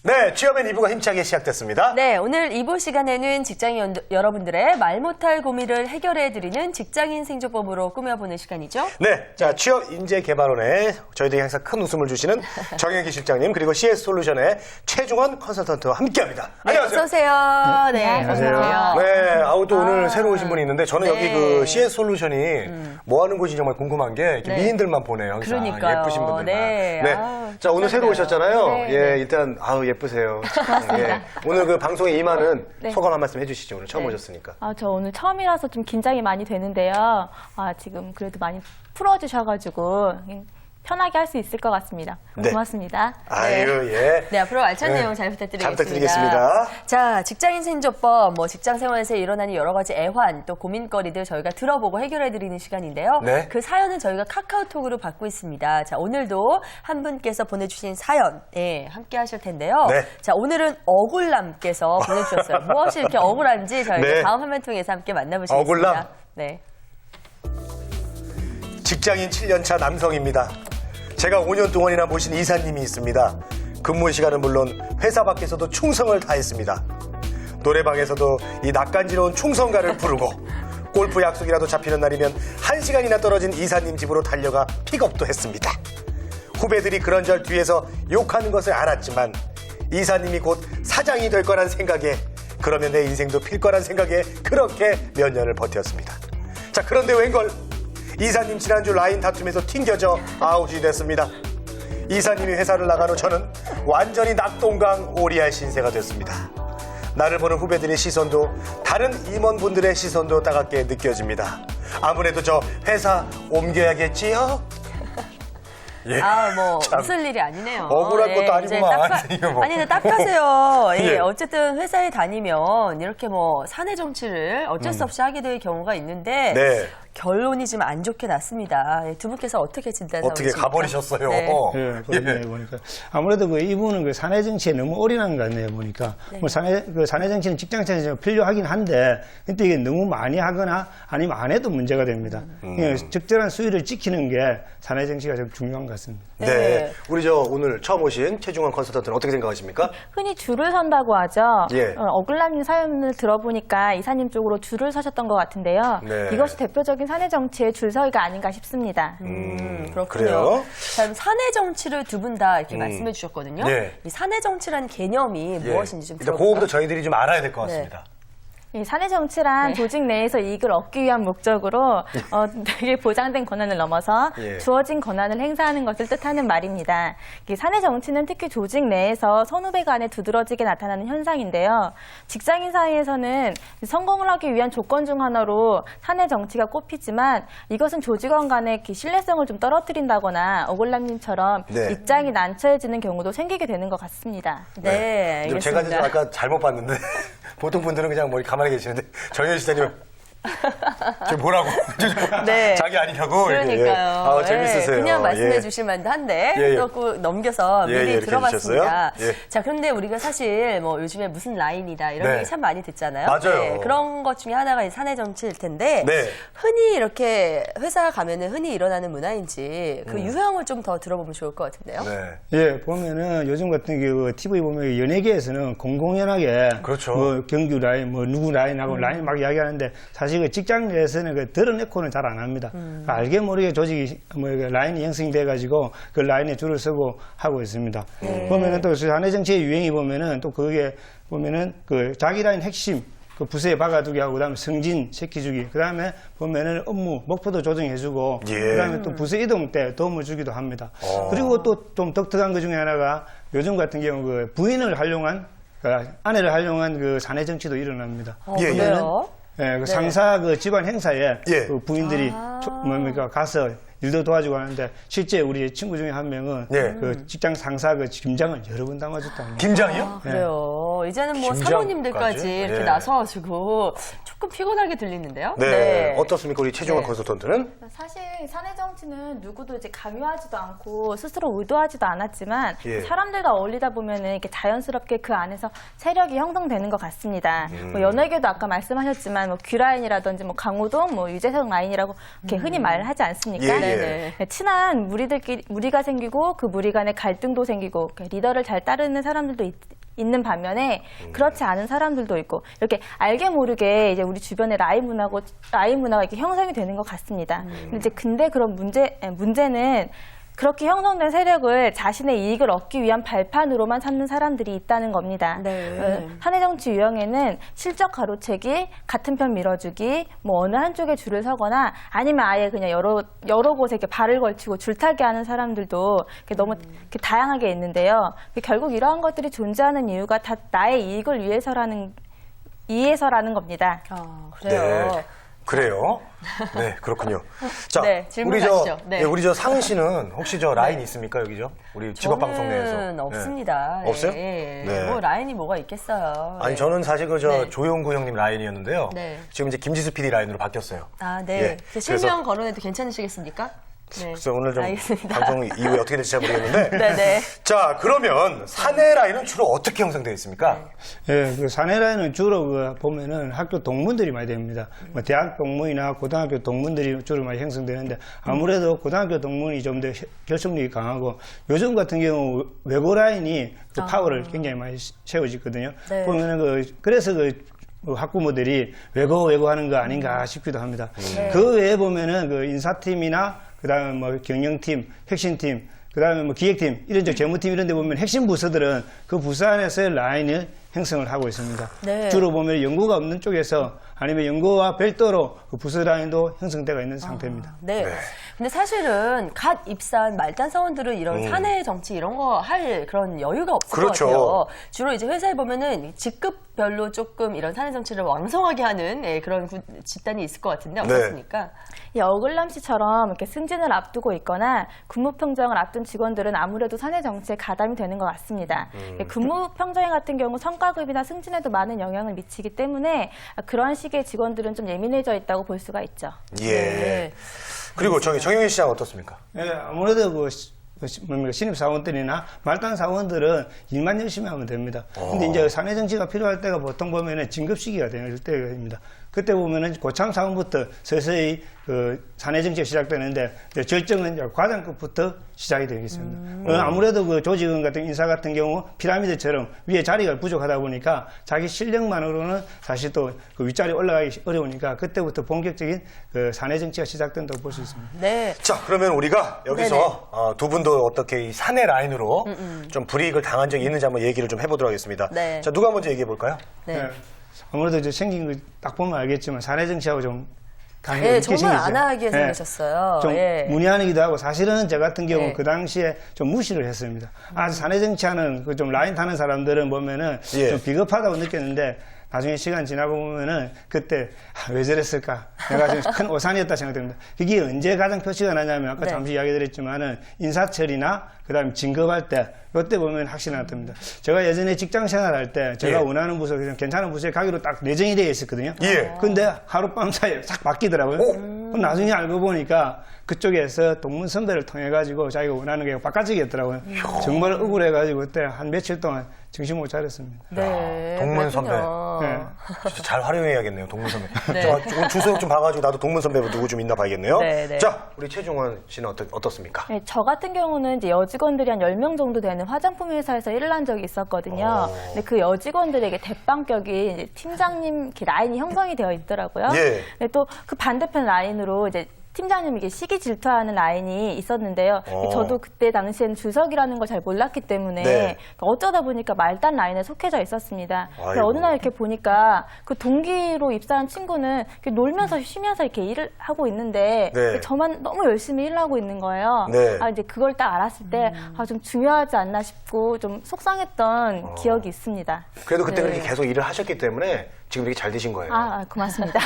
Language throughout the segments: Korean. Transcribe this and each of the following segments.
네, 취업엔 2부가 힘차게 시작됐습니다. 네, 오늘 2부 시간에는 직장인 여러분들의 말 못할 고민을 해결해드리는 직장인 생존법으로 꾸며보는 시간이죠. 네, 자, 취업인재개발원에 저희들이 항상 큰 웃음을 주시는 정혜기 실장님, 그리고 CS솔루션의 최중원 컨설턴트와 함께합니다. 네, 안녕하세요. 어서오세요. 네, 안녕하세요. 네, 또 오늘 새로 오신 분이 있는데 저는 네. 여기 그 CS솔루션이 뭐 하는 곳이 정말 궁금한 게 이렇게 네. 미인들만 보내요. 항상. 그러니까요. 예쁘신 분들만. 네. 아우, 자, 오늘 새로 오셨잖아요. 네, 예, 네. 일단 예쁘세요. 예. 오늘 그 방송에 임하는 네. 소감 한 말씀 해주시죠. 오늘 처음 네. 오셨으니까. 저 오늘 처음이라서 좀 긴장이 많이 되는데요. 지금 그래도 많이 풀어주셔가지고 편하게 할 수 있을 것 같습니다. 네. 고맙습니다. 아유, 예. 네, 앞으로 알찬 네. 내용 잘 부탁드리겠습니다. 잘 부탁드리겠습니다. 자, 직장인 생존법, 직장 생활에서 일어나는 여러 가지 애환, 또 고민거리들 저희가 들어보고 해결해드리는 시간인데요. 네. 그 사연은 저희가 카카오톡으로 받고 있습니다. 자, 오늘도 한 분께서 보내주신 사연, 함께 하실 텐데요. 네. 자, 오늘은 억울남께서 보내주셨어요. 무엇이 이렇게 억울한지 저희가 네. 다음 화면 통해서 함께 만나보시겠습니다. 억울남? 네. 직장인 7년차 남성입니다. 제가 5년 동안이나 모신 이사님이 있습니다. 근무 시간은 물론 회사 밖에서도 충성을 다했습니다. 노래방에서도 이 낯간지러운 충성가를 부르고 골프 약속이라도 잡히는 날이면 1시간이나 떨어진 이사님 집으로 달려가 픽업도 했습니다. 후배들이 그런저런 뒤에서 욕하는 것을 알았지만 이사님이 곧 사장이 될 거란 생각에, 그러면 내 인생도 필 거란 생각에 그렇게 몇 년을 버텼습니다. 자, 그런데 웬걸 이사님 지난주 라인 다툼에서 튕겨져 아웃이 됐습니다. 이사님이 회사를 나간 후 저는 완전히 낙동강 오리알 신세가 됐습니다. 나를 보는 후배들의 시선도 다른 임원분들의 시선도 따갑게 느껴집니다. 아무래도 저 회사 옮겨야겠지요? 예. 참. 웃을 일이 아니네요. 억울할 것도 아니구만. 이거 뭐. 아니, 근데 딱하세요. 예. 어쨌든 회사에 다니면 이렇게 사내 정치를 어쩔 수 없이 하게 될 경우가 있는데, 네. 결론이 좀 안 좋게 났습니다. 두 분께서 어떻게 진단하고 어떻게 계십니까? 가버리셨어요? 네. 예, 그렇네, 보니까. 아무래도 이분은 사내 정치에 너무 올인한 것 같네요, 보니까. 네. 사내 정치는 직장 차에서 필요하긴 한데, 근데 이게 너무 많이 하거나 아니면 안 해도 문제가 됩니다. 적절한 수위를 지키는 게 사내 정치가 좀 중요한 것 같습니다. 네. 네. 우리 오늘 처음 오신 최중원 컨설턴트는 어떻게 생각하십니까? 흔히 줄을 선다고 하죠. 예. 억울남님 사연을 들어보니까 이사님 쪽으로 줄을 서셨던 것 같은데요. 네. 이것이 대표적인 사내 정치의 줄서기가 아닌가 싶습니다. 그렇군요. 그래요? 자, 그럼 사내 정치를 두 분 다 이렇게 말씀해 주셨거든요. 네. 이 사내 정치라는 개념이 무엇인지 좀 일단 들어볼까요? 그거부터 저희들이 좀 알아야 될 것 네. 같습니다. 이 사내 정치란 네. 조직 내에서 이익을 얻기 위한 목적으로 되게 보장된 권한을 넘어서 예. 주어진 권한을 행사하는 것을 뜻하는 말입니다. 이 사내 정치는 특히 조직 내에서 선후배 간에 두드러지게 나타나는 현상인데요. 직장인 사이에서는 성공을 하기 위한 조건 중 하나로 사내 정치가 꼽히지만 이것은 조직원 간의 신뢰성을 좀 떨어뜨린다거나 억울남님처럼 네. 입장이 난처해지는 경우도 생기게 되는 것 같습니다. 네, 좀 알겠습니다. 제가 아까 잘못 봤는데 보통 분들은 그냥 머리 가만히 계시는데 정현 시장님 지금 뭐라고? 네. 자기 아니냐고. 그러니까요. 재밌으세요. 그냥 말씀해 예. 주실 만도 한데 예, 예. 또 넘겨서 예, 미리 이렇게 들어봤습니다. 해주셨어요? 예. 자, 그런데 우리가 사실 요즘에 무슨 라인이다 이런 네. 얘기 참 많이 듣잖아요. 맞아요. 그런 것 중에 하나가 이 사내 정치일 텐데 네. 흔히 이렇게 회사 가면은 흔히 일어나는 문화인지 그 유형을 좀 더 들어보면 좋을 것 같은데요. 네. 예, 보면은 요즘 같은 경우 TV 보면 연예계에서는 공공연하게 그렇죠. 경규 라인, 누구 라인하고 라인 막 이야기하는데 사실 직장 내에서는 드러내고는 잘 안 합니다. 알게 모르게 조직이 라인이 형성이 돼가지고 그 라인에 줄을 서고 하고 있습니다. 보면은 또 사내 정치의 유행이 보면은 또 그게 보면은 자기 라인 핵심 그 부서에 박아두게 하고 그다음에 승진 시켜주기 그다음에 보면은 업무 목표도 조정해주고 예. 그다음에 또 부서 이동 때 도움을 주기도 합니다. 그리고 또 좀 독특한 것 중에 하나가 요즘 같은 경우 부인을 활용한 아내를 활용한 사내 정치도 일어납니다. 예, 그래요? 예, 상사 집안 행사에 예. 부인들이 가서 일도 도와주고 하는데 실제 우리 친구 중에 한 명은 예. 직장 상사 김장을 여러 번 당해줬다고 합니다. 김장이요? 그래요. 이제는 김장까지? 사모님들까지 이렇게 예. 나서가지고 조금 피곤하게 들리는데요. 네. 어떻습니까? 우리 최종원 네. 컨설턴트는? 사실 사내 정치는 누구도 이제 강요하지도 않고 스스로 의도하지도 않았지만 예. 사람들과 어울리다 보면은 이렇게 자연스럽게 그 안에서 세력이 형성되는 것 같습니다. 뭐 연예계도 아까 말씀하셨지만 뭐 규라인이라든지 뭐 강호동, 뭐 유재석 라인이라고 이렇게 흔히 말을 하지 않습니까? 예, 예. 네네. 친한 무리들끼리 무리가 생기고 그 무리 간에 갈등도 생기고 리더를 잘 따르는 사람들도 있는 반면에 그렇지 않은 사람들도 있고 이렇게 알게 모르게 이제 우리 주변에 라인 문화가 이렇게 형성이 되는 것 같습니다. 근데 그런 문제는 그렇게 형성된 세력을 자신의 이익을 얻기 위한 발판으로만 삼는 사람들이 있다는 겁니다. 네. 사내 정치 유형에는 실적 가로채기, 같은 편 밀어주기, 뭐 어느 한쪽에 줄을 서거나 아니면 아예 그냥 여러 곳에 이렇게 발을 걸치고 줄타기 하는 사람들도 이렇게 너무 이렇게 다양하게 있는데요. 결국 이러한 것들이 존재하는 이유가 다 나의 이익을 위해서라는 겁니다. 그래요. 네. 그래요? 네, 그렇군요. 자, 네, 질문 우리 가시죠. 네. 우리 상 씨는 혹시 저 라인 있습니까, 여기죠? 우리 직업방송 내에서. 저는 없습니다. 네. 없어요? 예. 네. 뭐 라인이 뭐가 있겠어요. 아니, 네. 저는 사실 네. 조용구 형님 라인이었는데요. 네. 지금 이제 김지수 PD 라인으로 바뀌었어요. 아, 네. 예. 그 실명 거론해도 괜찮으시겠습니까? 네. 그래서 오늘 좀 알겠습니다. 방송 이후에 어떻게 될지 잘 모르겠는데. 네네. 자, 그러면 사내 라인은 주로 어떻게 형성되어 있습니까? 예, 그 사내 라인은 주로 보면은 학교 동문들이 많이 됩니다. 뭐 대학 동문이나 고등학교 동문들이 주로 많이 형성되는데 아무래도 고등학교 동문이 좀 더 결속력이 강하고 요즘 같은 경우 외고 라인이 그 파워를 굉장히 많이 채워지거든요. 네. 보면은 그래서 학부모들이 외고 하는 거 아닌가 싶기도 합니다. 그 외에 보면은 그 인사팀이나 그다음에 뭐 경영팀, 혁신팀, 그다음에 뭐 기획팀, 이런 재무팀 이런 데 보면 핵심 부서들은 그 부서 안에서의 라인을 형성을 하고 있습니다. 네. 주로 보면 연구가 없는 쪽에서 아니면 연구와 별도로 그 부서 라인도 형성되어 있는 상태입니다. 네. 근데 사실은 갓 입사한 말단 사원들은 이런 사내 정치 이런 거 할 그런 여유가 없을 그렇죠. 것 같아요. 주로 이제 회사에 보면은 직급별로 조금 이런 사내 정치를 왕성하게 하는 그런 집단이 있을 것 같은데 어떻습니까? 이 어글남 씨처럼 이렇게 승진을 앞두고 있거나 근무평정을 앞둔 직원들은 아무래도 사내 정치에 가담이 되는 것 같습니다. 근무평정 같은 경우 성과급이나 승진에도 많은 영향을 미치기 때문에 그러한 시기에 직원들은 좀 예민해져 있다고 볼 수가 있죠. 예. 네. 그리고 정영희 시장 어떻습니까? 예, 아무래도 신입 사원들이나 말단 사원들은 일만 열심히 하면 됩니다. 근데 이제 사내 정치가 필요할 때가 보통 보면은 진급 시기가 될 때입니다. 그때 보면은 고참 사원부터 서서히 그 사내 정치가 시작되는데 절정은 이제 과장급부터 시작이 되겠습니다. 아무래도 그 조직원 같은 인사 같은 경우 피라미드처럼 위에 자리가 부족하다 보니까 자기 실력만으로는 사실 또 그 윗자리 올라가기 어려우니까 그때부터 본격적인 그 사내 정치가 시작된다고 볼 수 있습니다. 네. 자, 그러면 우리가 여기서 두 분도 어떻게 이 사내 라인으로 좀 불이익을 당한 적이 있는지 한번 얘기를 좀 해보도록 하겠습니다. 네. 자, 누가 먼저 얘기해 볼까요? 네. 예, 아무래도 이제 생긴 거 딱 보면 알겠지만 사내 정치하고 좀 강하게 네, 느끼시죠? 정말 안하게 예. 생기셨어요. 좀 예. 문의하기도 하고 사실은 저 같은 경우 네. 그 당시에 좀 무시를 했습니다. 사내 정치하는 그 좀 라인 타는 사람들은 보면은 예. 좀 비겁하다고 느꼈는데 나중에 시간 지나고 보면은 그때 왜 저랬을까? 내가 좀 큰 오산이었다 생각됩니다. 그게 언제 가장 표시가 나냐면 아까 네. 잠시 이야기 드렸지만은 인사처리나 그다음에 진급할 때 이때 보면 확실히 나타납니다. 제가 예전에 직장 생활할 때 제가 예. 원하는 부서 그냥 괜찮은 부서에 가기로 딱 내정이 되어 있었거든요. 예. 근데 하룻밤 사이에 싹 바뀌더라고요. 그럼 나중에 알고 보니까 그쪽에서 동문 선배를 통해 가지고 자기가 원하는 게 바깥쪽이었더라고요. 정말 억울해가지고 그때 한 며칠 동안 정신 못 차렸습니다. 네. 동문 선배. 그렇군요. 네. 진짜 잘 활용해야겠네요, 동문 선배. 네. 저 주소 좀 봐가지고 나도 동문 선배 누구 좀 있나 봐야겠네요. 네, 네. 자, 우리 최종원 씨는 어떻습니까? 네, 저 같은 경우는 이제 여직원들이 한 10명 정도 되는 화장품 회사에서 일을 한 적이 있었거든요. 근데 그 여직원들에게 대빵격이 이제 팀장님 이렇게 라인이 형성이 되어 있더라고요. 예. 근데 또 그 반대편 라인으로 이제 팀장님에게 시기 질투하는 라인이 있었는데요. 저도 그때 당시에는 주석이라는 걸 잘 몰랐기 때문에 네. 어쩌다 보니까 말단 라인에 속해져 있었습니다. 근데 아이고. 어느 날 이렇게 보니까 그 동기로 입사한 친구는 이렇게 놀면서 쉬면서 이렇게 일을 하고 있는데 네. 저만 너무 열심히 일을 하고 있는 거예요. 네. 이제 그걸 딱 알았을 때 좀 중요하지 않나 싶고 좀 속상했던 기억이 있습니다. 그래도 그때 네. 그렇게 계속 일을 하셨기 때문에 지금 이렇게 잘 되신 거예요. 아, 고맙습니다.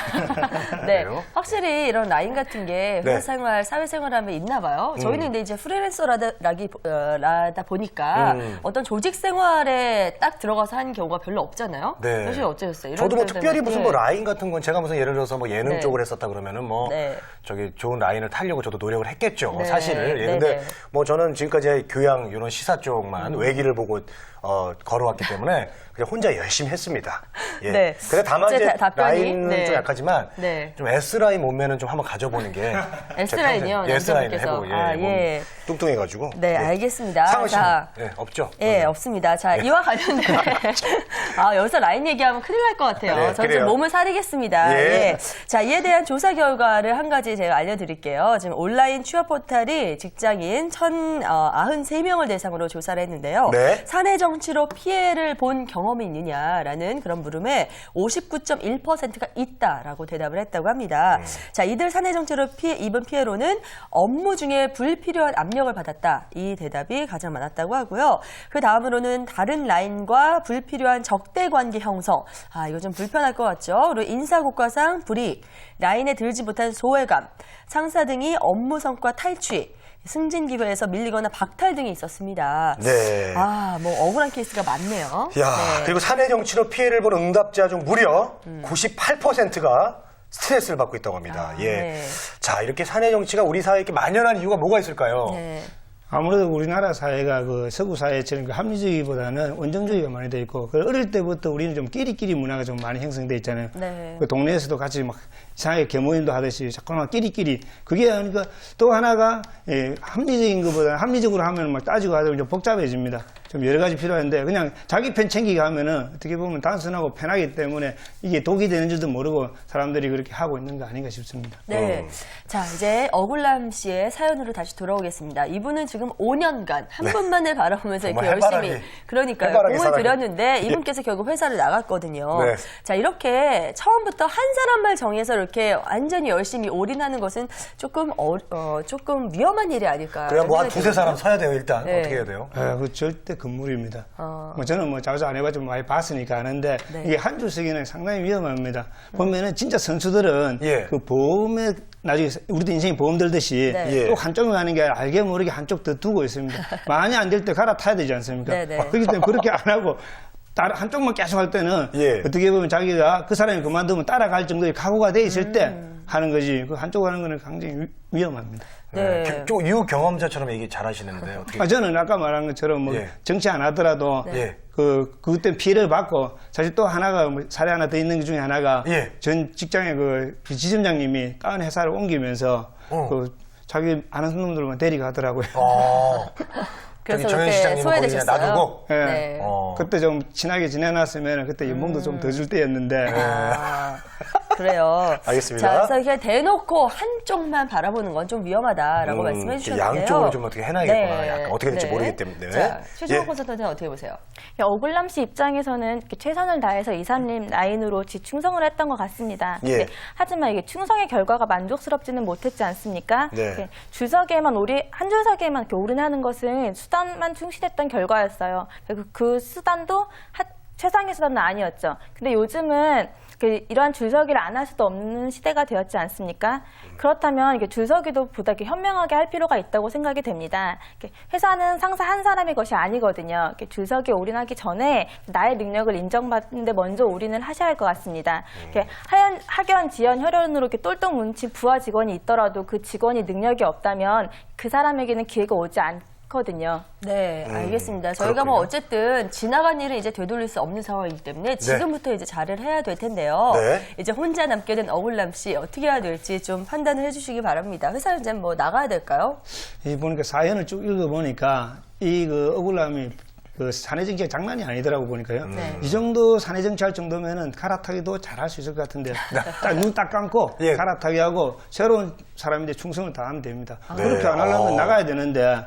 네, 그래요? 확실히 이런 라인 같은 게 네. 회사생활, 사회생활하면 있나 봐요. 저희는 근데 이제 프리랜서라다 보니까 어떤 조직 생활에 딱 들어가서 하는 경우가 별로 없잖아요. 네. 사실 어쩌셨어요? 이런 저도 뭐 데는 특별히 무슨 뭐 네. 라인 같은 건 제가 무슨 예를 들어서 뭐 예능 네. 쪽을 했었다 그러면은 뭐 네. 저기 좋은 라인을 타려고 저도 노력을 했겠죠. 네. 사실을. 예, 네, 근데 네. 뭐 저는 지금까지 교양 이런 시사 쪽만 외기를 보고 걸어왔기 때문에 그냥 혼자 열심히 했습니다. 예. 네. 근데 다만 이제 이제 답변이, 라인은 네. 좀 약하지만 네. 좀 S라인 몸매는 좀 한번 가져보는 게 S라인이요? 예, S라인 남자분께서. 해보고 예, 아, 몸 예. 뚱뚱해가지고. 네, 예. 알겠습니다. 상은 씨는 자, 예, 없죠? 예, 없습니다. 자, 이와 관련된 여기서 라인 얘기하면 큰일 날 것 같아요. 네, 저는 그래요. 좀 몸을 사리겠습니다. 예. 예. 자, 이에 대한 조사 결과를 한 가지 제가 알려드릴게요. 지금 온라인 취업 포털이 직장인 1,093명을 대상으로 조사를 했는데요. 네. 사내 정치로 피해를 본 경험이 있느냐라는 그런 물음에 59.1%가 있다라고 대답을 했다고 합니다. 자, 이들 사내 정치로 입은 피해로는 업무 중에 불필요한 압력을 받았다. 이 대답이 가장 많았다고 하고요. 그 다음으로는 다른 라인과 불필요한 적대 관계 형성. 아, 이거 좀 불편할 것 같죠? 그리고 인사고과상 불이익, 라인에 들지 못한 소외감, 상사 등이 업무 성과 탈취, 승진 기회에서 밀리거나 박탈 등이 있었습니다. 네. 아, 뭐 억울한 케이스가 많네요. 야, 네. 그리고 사내 정치로 피해를 본 응답자 중 무려 98%가 스트레스를 받고 있다고 합니다. 아, 예. 네. 자, 이렇게 사내 정치가 우리 사회에 이렇게 만연한 이유가 뭐가 있을까요? 네. 아무래도 우리나라 사회가 그 서구 사회처럼 그 합리주의보다는 원정주의가 많이 돼 있고, 그 어릴 때부터 우리는 좀 끼리끼리 문화가 좀 많이 형성돼 있잖아요. 네. 그 동네에서도 같이 막 이상하게 계모임도 하듯이 자꾸만 끼리끼리. 그게 그러니까 또 하나가 합리적인 것보다 합리적으로 하면 막 따지고 하다 좀 복잡해집니다. 좀 여러 가지 필요한데 그냥 자기 편 챙기게 하면은 어떻게 보면 단순하고 편하기 때문에 이게 독이 되는 줄도 모르고 사람들이 그렇게 하고 있는 거 아닌가 싶습니다. 네. 자, 이제 억울남 씨의 사연으로 다시 돌아오겠습니다. 이분은 지금 5년간 한 분만을 바라보면서 이렇게 정말 열심히, 해바라기, 그러니까요. 해바라기 공을 사랑해. 들였는데 이분께서 결국 회사를 나갔거든요. 네. 자, 이렇게 처음부터 한 사람만 정해서 이렇게 완전히 열심히 올인하는 것은 조금 위험한 일이 아닐까. 그냥 뭐 한 생각이 두세 사람 들거든요. 서야 돼요, 일단. 네. 어떻게 해야 돼요? 그 절대 금물입니다. 뭐 저는 뭐 자주 안 해봤지만 많이 봤으니까 아는데 네. 이게 한 줄 쓰기는 상당히 위험합니다. 보면은 진짜 선수들은 예. 그 보험에 나중에 우리도 인생이 보험 들듯이 네. 예. 또 한쪽에 가는 게 아니라 알게 모르게 한쪽 더 두고 있습니다. 많이 안 될 때 갈아타야 되지 않습니까? 네, 네. 그렇기 때문에 그렇게 안 하고 다른 한쪽만 계속 할 때는 예. 어떻게 보면 자기가 그 사람이 그만두면 따라갈 정도의 각오가 돼 있을 때 하는 거지. 그 한쪽 하는 거는 굉장히 위험합니다. 네. 좀 유경험자처럼 얘기 잘 하시는데 어떻게. 저는 아까 말한 것처럼 뭐 예. 정치 안 하더라도 예. 그때 피해를 받고 사실 또 하나가 뭐 사례 하나 더 있는 것 중에 하나가 예. 전 직장의 그 지점장님이 다른 회사를 옮기면서 그 자기 아는 놈들만 데리가더라고요. 그래서 정현 그때 시장님은 거기 그냥 소외되셨어요. 놔두고? 예. 네. 그때 좀 친하게 지내놨으면 그때 연봉도 좀 더 줄 때였는데 아, 그래요. 알겠습니다. 자, 그래서 이렇게 대놓고 한쪽만 바라보는 건 좀 위험하다라고 말씀해 주셨는데요. 양쪽으로 좀 어떻게 해놔야겠구나. 약간 어떻게 될지 모르기 때문에. 자, 최종호 예. 콘서트는 어떻게 보세요? 억울남 씨 입장에서는 이렇게 최선을 다해서 이사님 라인으로 충성을 했던 것 같습니다. 예. 근데 하지만 이게 충성의 결과가 만족스럽지는 못했지 않습니까? 네. 이렇게 한 줄서기에만 이렇게 올인하는 것은 수단만 충실했던 결과였어요. 그 수단도 최상의 수단은 아니었죠. 근데 요즘은 이러한 줄서기를 안 할 수도 없는 시대가 되었지 않습니까? 그렇다면 이게 줄서기도 보다 이렇게 현명하게 할 필요가 있다고 생각이 됩니다. 회사는 상사 한 사람의 것이 아니거든요. 줄서기에 올인하기 전에 나의 능력을 인정받는데 먼저 올인을 하셔야 할 것 같습니다. 학연, 지연, 혈연으로 이렇게 똘똘 뭉친 부하 직원이 있더라도 그 직원이 능력이 없다면 그 사람에게는 기회가 오지 않거든요. 네, 알겠습니다. 저희가 뭐 어쨌든 지나간 일은 이제 되돌릴 수 없는 상황이기 때문에 지금부터 이제 잘을 해야 될 텐데요. 네. 이제 혼자 남게 된 억울남 씨 어떻게 해야 될지 좀 판단을 해주시기 바랍니다. 회사 이제 뭐 나가야 될까요? 이 보니까 사연을 쭉 읽어보니까 그 억울함이 그 사내 정치가 장난이 아니더라고 보니까요. 네. 이 정도 사내 정치할 정도면은 갈아타기도 잘할 수 있을 것 같은데 눈 딱 감고 예. 갈아타기 하고 새로운 사람인데 충성을 다하면 됩니다. 네. 그렇게 안 하려면 나가야 되는데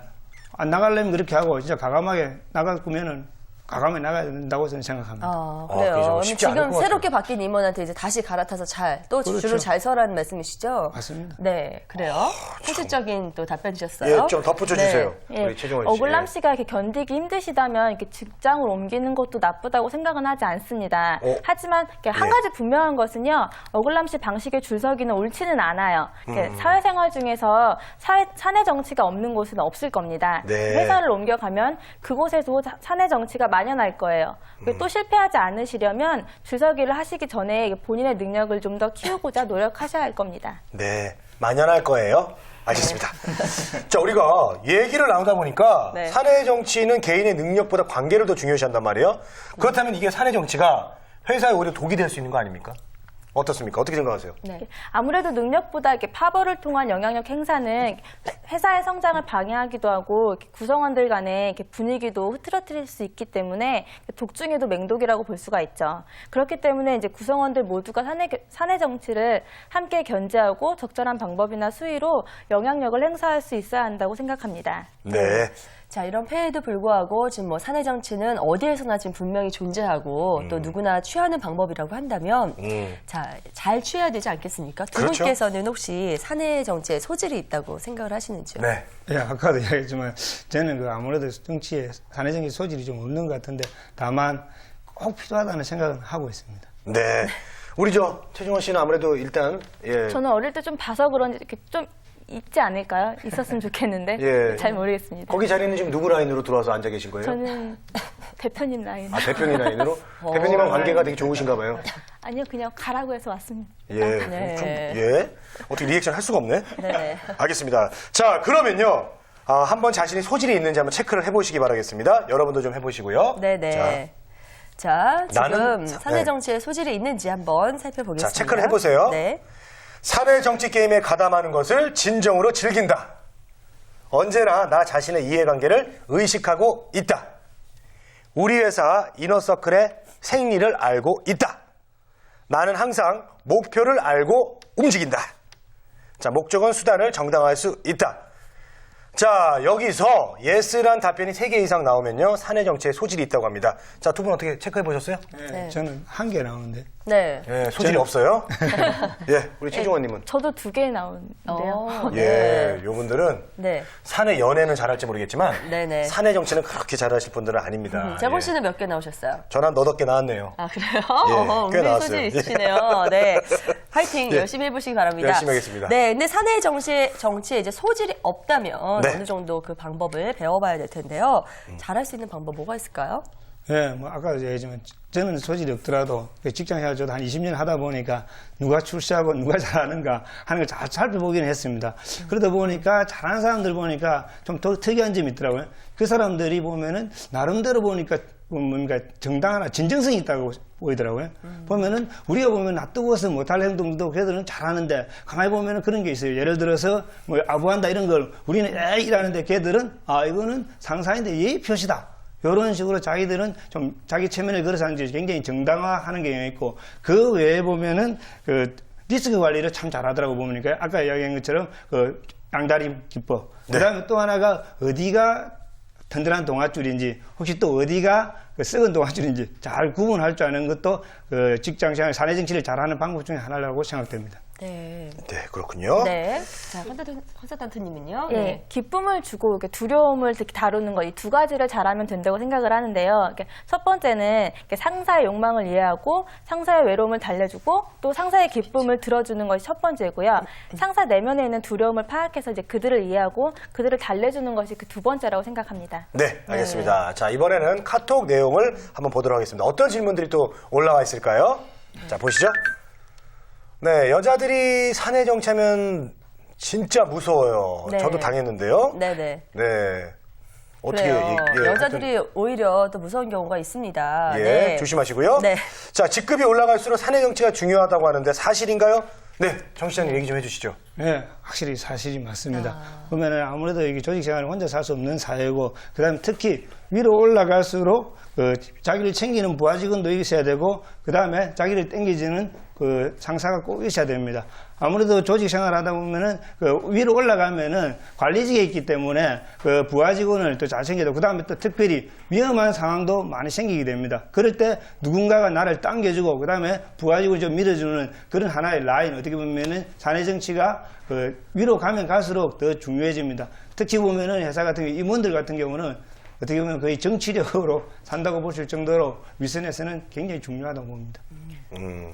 안 나가려면 그렇게 하고 진짜 과감하게 나갈 거면은 과감히 나가야 된다고 저는 생각합니다. 그래요. 그죠. 그럼 쉽지 않을 지금 것 새롭게 바뀐 임원한테 이제 다시 갈아타서 또 그렇죠. 줄을 잘 서라는 말씀이시죠? 맞습니다. 네, 그래요. 현실적인 또 답변 주셨어요. 예, 좀 덧붙여 주세요. 예, 우리 최종원 씨. 억울남 씨가 이렇게 견디기 힘드시다면 이렇게 직장을 옮기는 것도 나쁘다고 생각은 하지 않습니다. 하지만 이렇게 한 예. 가지 분명한 것은요, 억울남 씨 방식의 줄서기는 옳지는 않아요. 이렇게 사회생활 중에서 사내 정치가 없는 곳은 없을 겁니다. 네. 회사를 옮겨가면 그곳에도 사내 정치가 만연할 거예요. 그리고 또 실패하지 않으시려면 줄서기를 하시기 전에 본인의 능력을 좀 더 키우고자 노력하셔야 할 겁니다. 네, 만연할 거예요. 알겠습니다. 자, 우리가 얘기를 나누다 보니까 네. 사내 정치는 개인의 능력보다 관계를 더 중요시한단 말이에요. 그렇다면 이게 사내 정치가 회사에 오히려 독이 될 수 있는 거 아닙니까? 어떻습니까? 어떻게 생각하세요? 네. 아무래도 능력보다 이렇게 파벌을 통한 영향력 행사는 회사의 성장을 방해하기도 하고 이렇게 구성원들 간의 이렇게 분위기도 흐트러뜨릴 수 있기 때문에 독중에도 맹독이라고 볼 수가 있죠. 그렇기 때문에 이제 구성원들 모두가 사내 정치를 함께 견제하고 적절한 방법이나 수위로 영향력을 행사할 수 있어야 한다고 생각합니다. 네. 자, 이런 폐해에도 불구하고 지금 뭐 사내 정치는 어디에서나 지금 분명히 존재하고 또 누구나 취하는 방법이라고 한다면 자, 잘 취해야 되지 않겠습니까? 두 그렇죠. 분께서는 혹시 사내 정치에 소질이 있다고 생각을 하시는지요? 네. 예, 아까도 이야기했지만 저는 아무래도 정치에 사내 정치 소질이 좀 없는 것 같은데 다만 꼭 필요하다는 생각은 하고 있습니다. 네. 우리 최종원 씨는 아무래도 일단 예. 저는 어릴 때 좀 봐서 그런지 이렇게 좀 있지 않을까요? 있었으면 좋겠는데 예. 잘 모르겠습니다. 거기 자리는 지금 누구 라인으로 들어와서 앉아 계신 거예요? 저는 대표님 라인. 아, 대표님 라인으로? 대표님하고 관계가 되게 좋으신가 봐요. 아니요, 그냥 가라고 해서 왔습니다. 예. 네. 좀, 예. 어떻게 리액션 할 수가 없네? 네. 알겠습니다. 자, 그러면요. 한번 자신이 소질이 있는지 한번 체크를 해보시기 바라겠습니다. 여러분도 좀 해보시고요. 네네. 자, 지금 나는- 사내 네. 정치에 소질이 있는지 한번 살펴보겠습니다. 자, 체크를 해보세요. 네. 사내 정치 게임에 가담하는 것을 진정으로 즐긴다. 언제나 나 자신의 이해관계를 의식하고 있다. 우리 회사 이너서클의 생리를 알고 있다. 나는 항상 목표를 알고 움직인다. 자, 목적은 수단을 정당화할 수 있다. 자, 여기서 예스란 답변이 3개 이상 나오면요. 사내 정치에 소질이 있다고 합니다. 자, 두 분 어떻게 체크해 보셨어요? 네. 저는 한 개 나오는데 네. 예, 소질이 없어요. 예, 우리 최종원님은. 저도 2개 나오는데요. 예, 요분들은 네. 사내 연애는 잘할지 모르겠지만 네네. 사내 정치는 그렇게 잘하실 분들은 아닙니다. 재곤 예. 씨는 몇 개 나오셨어요? 저는 너덕게 나왔네요. 아, 그래요? 예, 꽤 은근히 나왔어요. 소질 있으시네요. 네. 화이팅 예. 열심히 해보시기 바랍니다. 열심히 하겠습니다. 네. 근데 사내 정치에 이제 소질이 없다면 네. 어느 정도 그 방법을 배워봐야 될 텐데요. 잘할 수 있는 방법 뭐가 있을까요? 예, 뭐 아까도 얘기했지만 저는 소질이 없더라도 직장 생활 저도 한 20년 하다 보니까 누가 출세하고 누가 잘하는가 하는 걸 잘 살펴보기는 했습니다. 그러다 보니까 잘하는 사람들 보니까 좀 더 특이한 점이 있더라고요. 그 사람들이 보면은 나름대로 보니까 뭔가 정당하나 진정성이 있다고 보이더라고요. 보면은 우리가 보면 놔두고서 못할 행동도 걔들은 잘하는데 가만히 보면은 그런 게 있어요. 예를 들어서 뭐 아부한다 이런 걸 우리는 에이 이라는데 걔들은 아 이거는 상사인데 예의 표시다. 이런 식으로 자기들은 좀 자기 체면을 걸어서 하는지 굉장히 정당화하는 경향이 있고 그 외에 보면은 그 리스크 관리를 참 잘하더라고 보니까 아까 이야기한 것처럼 그 양다리 기법. 그다음에 또 하나가 어디가 든든한 동아줄인지 혹시 또 어디가 그 썩은 동아줄인지 잘 구분할 줄 아는 것도 그 직장생활 사내 정치를 잘하는 방법 중에 하나라고 생각됩니다. 네. 네, 그렇군요. 네. 자, 컨설턴트님은요? 예, 기쁨을 주고 이렇게 두려움을 이렇게 다루는 거 이 두 가지를 잘하면 된다고 생각을 하는데요. 이렇게 첫 번째는 이렇게 상사의 욕망을 이해하고 상사의 외로움을 달래주고 또 상사의 기쁨을 들어주는 것이 첫 번째고요. 상사 내면에 있는 두려움을 파악해서 이제 그들을 이해하고 그들을 달래주는 것이 그 두 번째라고 생각합니다. 네, 알겠습니다. 자, 이번에는 카톡 내용을 한번 보도록 하겠습니다. 어떤 질문들이 또 올라와 있을까요? 자, 보시죠. 네, 여자들이 사내 정치하면 진짜 무서워요. 네. 저도 당했는데요. 네네. 네. 어떻게 그래요. 예, 여자들이 오히려 또 무서운 경우가 있습니다. 예, 네. 조심하시고요. 네. 자, 직급이 올라갈수록 사내 정치가 중요하다고 하는데 사실인가요? 네, 정 시장님 얘기 좀 해주시죠. 네, 확실히 사실이 맞습니다. 보면은 아무래도 이게 조직 생활을 혼자 살 수 없는 사회고, 그다음에 특히 위로 올라갈수록 자기를 챙기는 부하 직원도 있어야 되고 그 다음에 자기를 땡겨주는 상사가 꼭 있어야 됩니다. 아무래도 조직 생활하다 보면은 위로 올라가면은 관리직에 있기 때문에 부하 직원을 또 잘 챙겨야 되고 그 다음에 또 특별히 위험한 상황도 많이 생기게 됩니다. 그럴 때 누군가가 나를 당겨주고 그 다음에 부하 직원을 좀 밀어주는 그런 하나의 라인, 어떻게 보면은 사내 정치가 위로 가면 갈수록 더 중요해집니다. 특히 보면은 회사 같은 경우 임원들 같은 경우는 어떻게 보면 거의 정치력으로 산다고 보실 정도로 윗선에서는 굉장히 중요하다고 봅니다.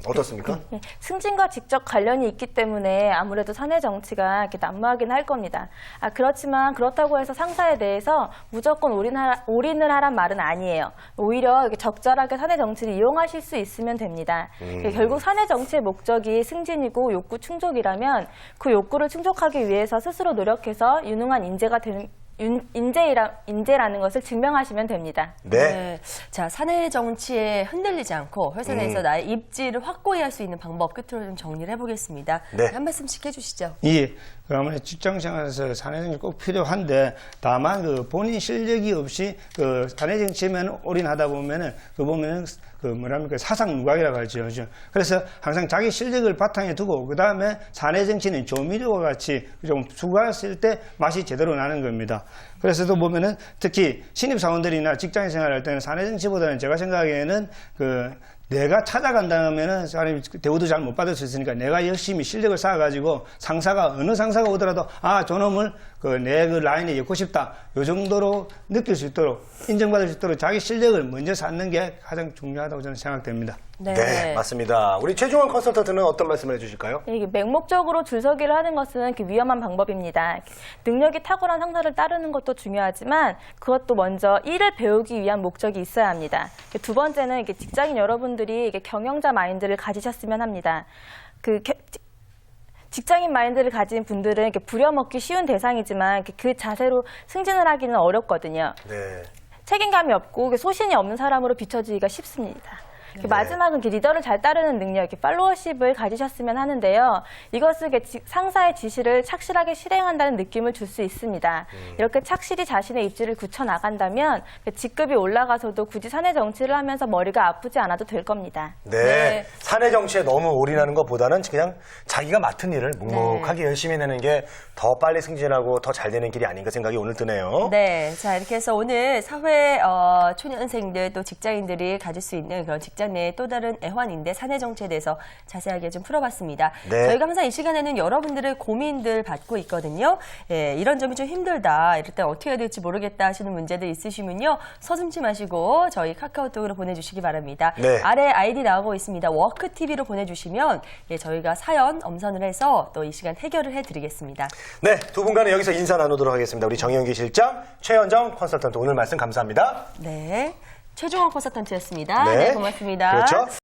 어떻습니까? 네, 승진과 직접 관련이 있기 때문에 아무래도 사내 정치가 이렇게 난무하긴 할 겁니다. 그렇지만 그렇다고 해서 상사에 대해서 무조건 올인을 하란 말은 아니에요. 오히려 이렇게 적절하게 사내 정치를 이용하실 수 있으면 됩니다. 결국 사내 정치의 목적이 승진이고 욕구 충족이라면 그 욕구를 충족하기 위해서 스스로 노력해서 유능한 인재가 되는 인재라는 것을 증명하시면 됩니다. 네. 자, 사내 정치에 흔들리지 않고 회사 내에서 나의 입지를 확고히 할 수 있는 방법 끝으로 좀 정리를 해보겠습니다. 네. 한 말씀씩 해주시죠. 예, 아무래도 직장 생활에서 사내 정치 꼭 필요한데 다만 본인 실력이 없이 사내 정치에만 올인하다 보면은 사상 누각이라고 하죠. 그래서 항상 자기 실력을 바탕에 두고 그 다음에 사내 정치는 조미료와 같이 좀 추가했을 때 맛이 제대로 나는 겁니다. 그래서 또 보면은 특히 신입사원들이나 직장 생활할 때는 사내 정치보다는 제가 생각하기에는 내가 찾아간다면은 사람이 대우도 잘 못 받을 수 있으니까 내가 열심히 실력을 쌓아가지고 어느 상사가 오더라도 저놈을 내 라인에 엮고 싶다. 요 정도로 느낄 수 있도록 인정받을 수 있도록 자기 실력을 먼저 쌓는 게 가장 중요하다고 저는 생각됩니다. 네, 맞습니다. 우리 최종원 컨설턴트는 어떤 말씀을 해주실까요? 이게 맹목적으로 줄서기를 하는 것은 위험한 방법입니다. 능력이 탁월한 상사를 따르는 것도 중요하지만 그것도 먼저 일을 배우기 위한 목적이 있어야 합니다. 두 번째는 직장인 여러분들이 경영자 마인드를 가지셨으면 합니다. 직장인 마인드를 가진 분들은 부려먹기 쉬운 대상이지만 그 자세로 승진을 하기는 어렵거든요. 네. 책임감이 없고 소신이 없는 사람으로 비춰지기가 쉽습니다. 마지막은 리더를 잘 따르는 능력, 팔로워십을 가지셨으면 하는데요. 이것은 상사의 지시를 착실하게 실행한다는 느낌을 줄 수 있습니다. 이렇게 착실히 자신의 입지를 굳혀나간다면 직급이 올라가서도 굳이 사내 정치를 하면서 머리가 아프지 않아도 될 겁니다. 네. 사내 정치에 너무 올인하는 것보다는 그냥 자기가 맡은 일을 묵묵하게 열심히 해내는 게 더 빨리 승진하고 더 잘 되는 길이 아닌가 생각이 오늘 드네요. 네. 자, 이렇게 해서 오늘 사회 초년생들 또 직장인들이 가질 수 있는 그런 직장 내의 또 다른 애환인데 사내 정치에 대해서 자세하게 좀 풀어봤습니다. 네. 저희가 항상 이 시간에는 여러분들의 고민들 받고 있거든요. 예, 이런 점이 좀 힘들다, 이럴 때 어떻게 해야 될지 모르겠다 하시는 문제들 있으시면요. 서슴지 마시고 저희 카카오톡으로 보내주시기 바랍니다. 네. 아래 아이디 나오고 있습니다. 워크TV로 보내주시면 저희가 사연 엄선을 해서 또 이 시간 해결을 해드리겠습니다. 네, 두 분과는 여기서 인사 나누도록 하겠습니다. 우리 정영기 실장, 최현정 컨설턴트 오늘 말씀 감사합니다. 네. 최종원 컨설턴트였습니다. 네. 네, 고맙습니다. 그렇죠.